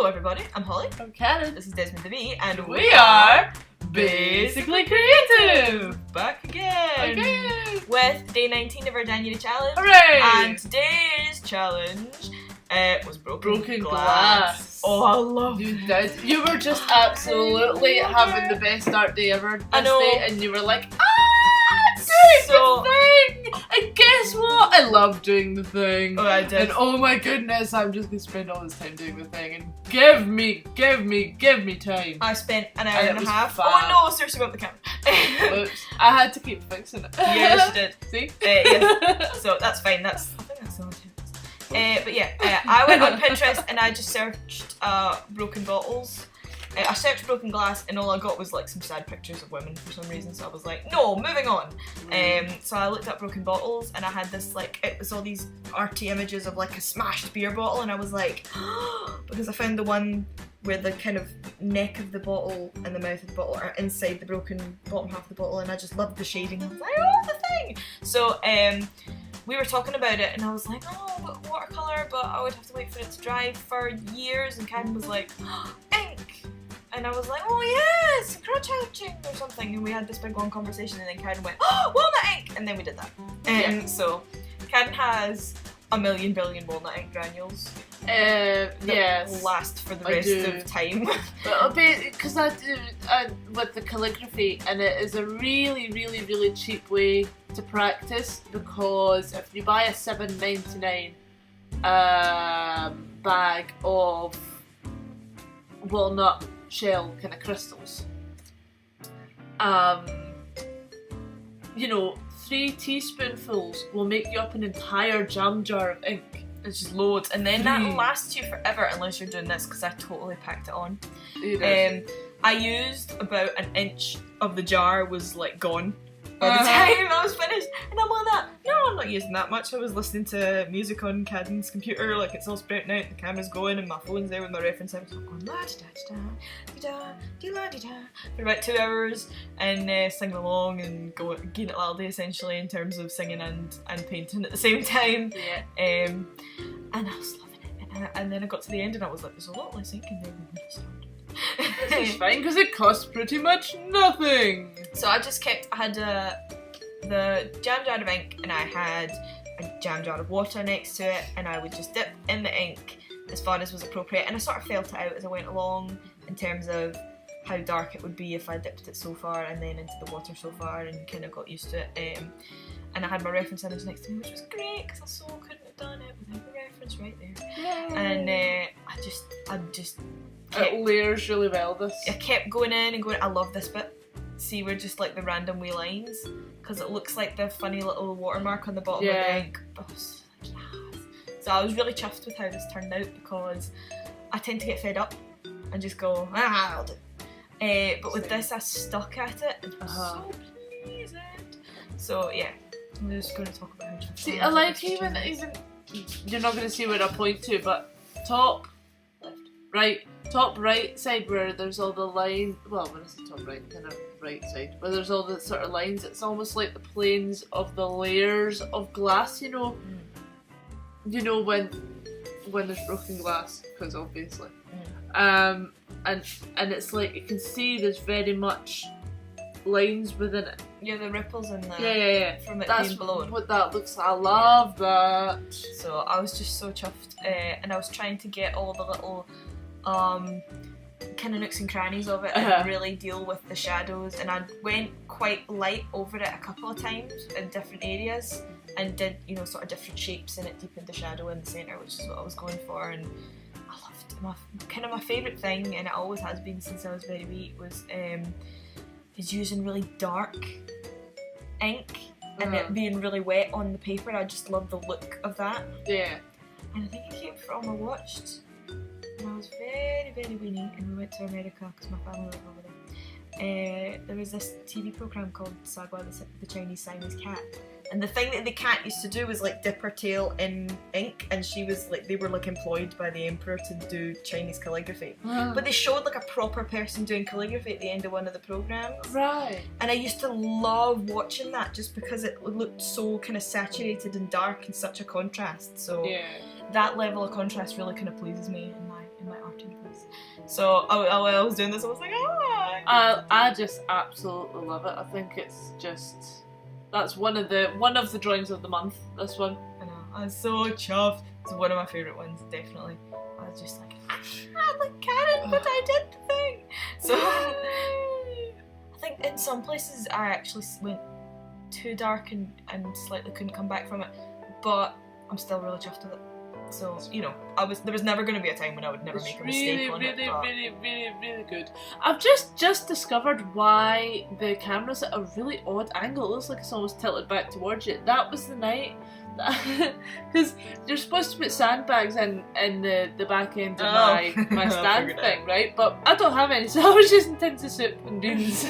Hello everybody, I'm Holly. I'm Karen. This is Desmond the Bee, and We are Basically Creative! Back again! With day 19 of our January challenge. Hooray! And today's challenge was broken glass. Oh, I love You it. did. You were just absolutely having the best start day ever this I know. day, and you were like, doing the thing! And guess what? I love doing the thing. Oh, I did. And oh my goodness, I'm just gonna spend all this time doing the thing, and give me time. I spent an hour And and it a was half. fab. Oh no, seriously, got the camera. Oops. I had to keep fixing it. Yeah, she did. See? Yes. So that's fine. I think that's the only time. But yeah, I went on Pinterest and I just searched broken bottles. I searched broken glass and all I got was like some sad pictures of women for some reason, so I was like, no, moving on. So I looked up broken bottles and I had this like, it was all these arty images of like a smashed beer bottle, and I was like, because I found the one where the kind of neck of the bottle and the mouth of the bottle are inside the broken bottom half of the bottle, and I just loved the shading. I was like, oh, the thing! So we were talking about it and I was like, oh, but watercolour, but I would have to wait for it to dry for years, and Karen was like, ink! And I was like, oh yes, crotch hatching or something, and we had this big long conversation, and then Karen went, oh, walnut ink! And then we did that. So Karen has a million billion walnut ink granules. That Yes. will last for the I rest do. of time. Because I do with the calligraphy, and it is a really cheap way to practice, because if you buy a $7.99 bag of walnut shell kind of crystals, you know, 3 teaspoonfuls will make you up an entire jam jar of ink. It's just loads, and then that'll Mm. last you forever unless you're doing this, because I totally packed it on. You know. I used about an inch of the jar was like gone by the Uh-huh. time I was finished, and I'm like that. No, I'm not using that much. I was listening to music on Caden's computer, like it's all sprouting out, the camera's going, and my phone's there with my reference. I was going la da da da da da da for about 2 hours, and singing along and getting it laldy essentially in terms of singing and painting at the same time. Yeah. And I was loving it, and then I got to the end and I was like, there's a lot less ink in there than when I started. It's fine because it costs pretty much nothing. So I just kept, I had the jam jar of ink, and I had a jam jar of water next to it, and I would just dip in the ink as far as was appropriate, and I sort of felt it out as I went along in terms of how dark it would be if I dipped it so far and then into the water so far, and kind of got used to it. And I had my reference image next to me, which was great because I so couldn't have done it without the reference right there. And I just kept, It layers really well, this. I kept going in and going, I love this bit. See, we're just like the random wee lines, because it looks like the funny little watermark on the bottom of the ink. But I was like, yes. So I was really chuffed with how this turned out, because I tend to get fed up and just go, I'll do it. But with this, I stuck at it and was so pleased. So yeah, I'm just going to talk about how chuffed See, I I am like with this even challenge. you're not going to see where I point to, but top right side where there's all the lines. Well, when it's the top right, kind of right side, where there's all the sort of lines. It's almost like the planes of the layers of glass. You know, when there's broken glass, because obviously, and it's like you can see there's very much lines within it. Yeah, the ripples in the Yeah. from it That's being blown. what that looks like. I love that. So I was just so chuffed, and I was trying to get all the little kind of nooks and crannies of it and really deal with the shadows, and I went quite light over it a couple of times in different areas and did, you know, sort of different shapes in it, deepened the shadow in the centre, which is what I was going for, and I loved it. My favourite thing, and it always has been since I was very wee, was is using really dark ink and it being really wet on the paper. I just love the look of that. Yeah. And I think it came from, I watched when I was very weeny, and we went to America because my family lived over there. There was this TV program called Sagwa, the Chinese Siamese cat, and the thing that the cat used to do was like dip her tail in ink, and she was like, they were like employed by the emperor to do Chinese calligraphy. But they showed like a proper person doing calligraphy at the end of one of the programs. Right. And I used to love watching that just because it looked so kind of saturated and dark and such a contrast. So Yeah. that level of contrast really kind of pleases me in my arting piece. So while I was doing this, I was like, I just absolutely love it. I think it's just that's one of the drawings of the month. This one. I know. I'm so chuffed. It's one of my favourite ones, definitely. I was just like, look, Karen, but I did the thing. So I think in some places I actually went too dark and slightly couldn't come back from it, but I'm still really chuffed with it. So, you know, there was never going to be a time when I would never make a mistake on it. Really good. I've just discovered why the camera's at a really odd angle. It looks like it's almost tilted back towards you. That was the night. Because you're supposed to put sandbags in the back end of my stand thing, right? But I don't have any, so I was just into soup and beans.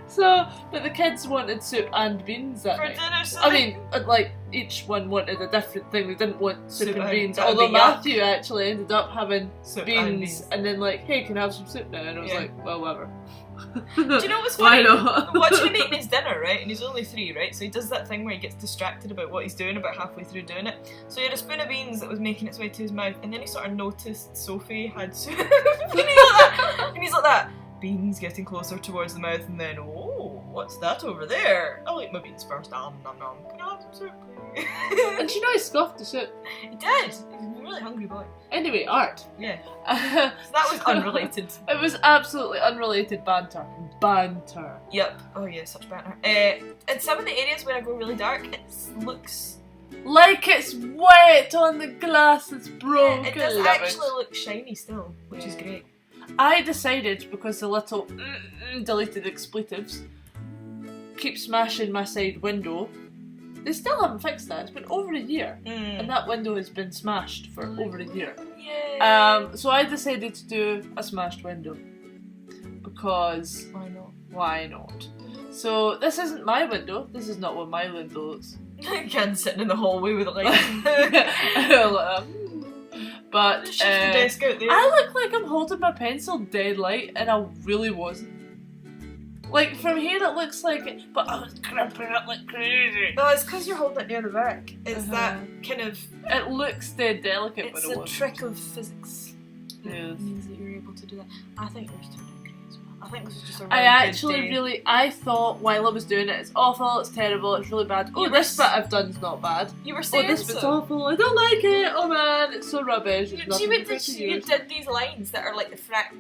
So, but the kids wanted soup and beans that night. Dinner, so I mean, like, each one wanted a different thing. They didn't want soup and beans. Although Matthew actually ended up having beans and then like, hey, can I have some soup now? And I was like, well, whatever. Do you know what's funny? Why not? Watching him eating his dinner, right? And he's only 3, right? So he does that thing where he gets distracted about what he's doing about halfway through doing it. So he had a spoon of beans that was making its way to his mouth, and then he sort of noticed Sophie had soup. And he's like that. Beans getting closer towards the mouth, and then, oh, what's that over there? I'll eat my beans first. Nom nom nom. Can I have some soup, please? And you know, he scoffed the soup. He did. He's a really hungry boy. Anyway, art. Yeah. So that was unrelated. It was absolutely unrelated banter. Banter. Yep. Oh yeah, such banter. In some of the areas where I go really dark, it looks like it's wet on the glass. It's broken. It does actually look shiny still, which is great. I decided, because the little deleted expletives keep smashing my side window. They still haven't fixed that. It's been over a year, and that window has been smashed for over a year. Yay. So I decided to do a smashed window because why not? Why not? So this isn't my window. This is not what my window looks. Ken sitting in the hallway with a light. But Shift the desk out there. I look like I'm holding my pencil dead light, and I really wasn't. Like, from here it looks like it, but I was crimping it like crazy. No, it's because you're holding it near the back. It's that kind of... It looks dead delicate, but it wasn't. It's a trick of physics. Yes. It means that you're able to do that. I think yours turned out great as well. I think this was just a really I actually good day. I thought while I was doing it, it's awful, it's terrible, it's really bad. Oh, this bit I've done's not bad. You were saying this bit's awful, I don't like it, oh man, it's so rubbish. You did these lines that are like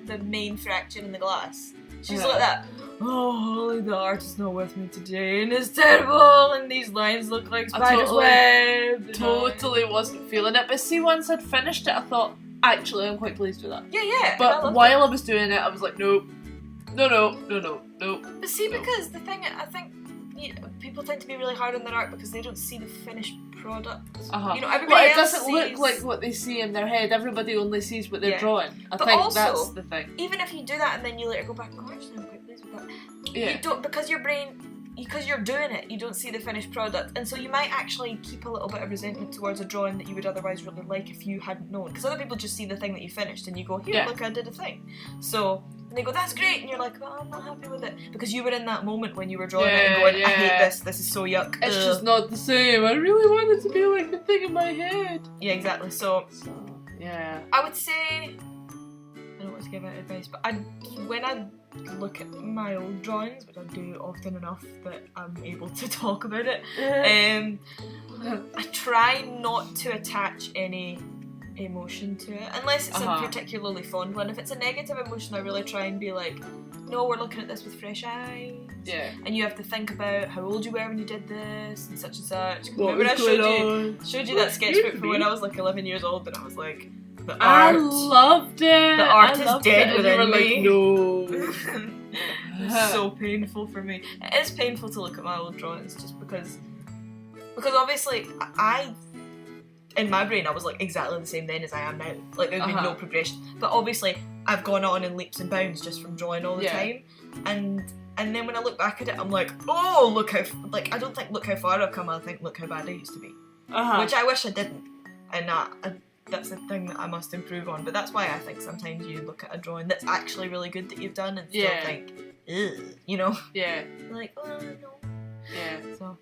the main fraction in the glass. She's like that. Oh, Holly, the art is not with me today, and it's terrible, and these lines look like spider's web. Totally wasn't feeling it, but see, once I'd finished it, I thought, actually, I'm quite pleased with that. Yeah. But while I was doing it, I was like, nope. No. But see, because the thing, I think people tend to be really hard on their art because they don't see the finished product. You know, everybody it else doesn't look like what they see in their head. Everybody only sees what they're drawing. I but think also, that's the thing. Even if you do that and then you later go back, oh, actually, I'm quite pleased with that. Yeah. You don't, because your brain, because you're doing it, you don't see the finished product, and so you might actually keep a little bit of resentment towards a drawing that you would otherwise really like if you hadn't known. Because other people just see the thing that you finished and you go, here, look, I did a thing. So. And they go, that's great, and you're like, well, I'm not happy with it. Because you were in that moment when you were drawing it and going, I hate this is so yuck. It's just not the same. I really want it to be like the thing in my head. Yeah, exactly. So yeah. I would say, I don't want to give out advice, but when I look at my old drawings, which I do often enough that I'm able to talk about it, I try not to attach any emotion to it, unless it's a particularly fond one. If it's a negative emotion, I really try and be like, no, we're looking at this with fresh eyes. Yeah. And you have to think about how old you were when you did this and such and such. What remember I showed you that sketchbook from when I was like 11 years old, and I was like, the art. I loved it. The art is dead within me. No. It's so painful for me. It is painful to look at my old drawings just because obviously in my brain, I was like exactly the same then as I am now. Like there's been no progression. But obviously, I've gone on in leaps and bounds just from drawing all the time. And then when I look back at it, I'm like, oh, look how I don't think look how far I've come. I think look how bad I used to be, which I wish I didn't. And that's the thing that I must improve on. But that's why I think sometimes you look at a drawing that's actually really good that you've done and still think, ugh, you know? Yeah. Like, oh no. Yeah. So.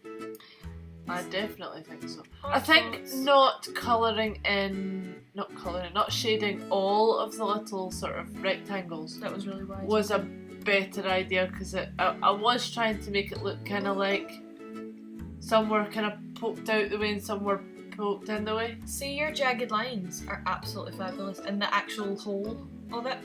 I definitely think so. Our I think thoughts? not shading all of the little sort of rectangles That was really wise. was a better idea because I was trying to make it look kind of like some were kind of poked out the way and some were poked in the way. See, your jagged lines are absolutely fabulous, and the actual whole of it.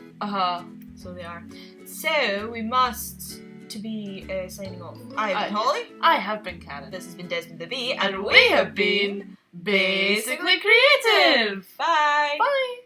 So they are. So we must to be signing off. I have been Holly. I have been Karen. This has been Desmond the Bee, And we have been Basically Creative. Bye. Bye.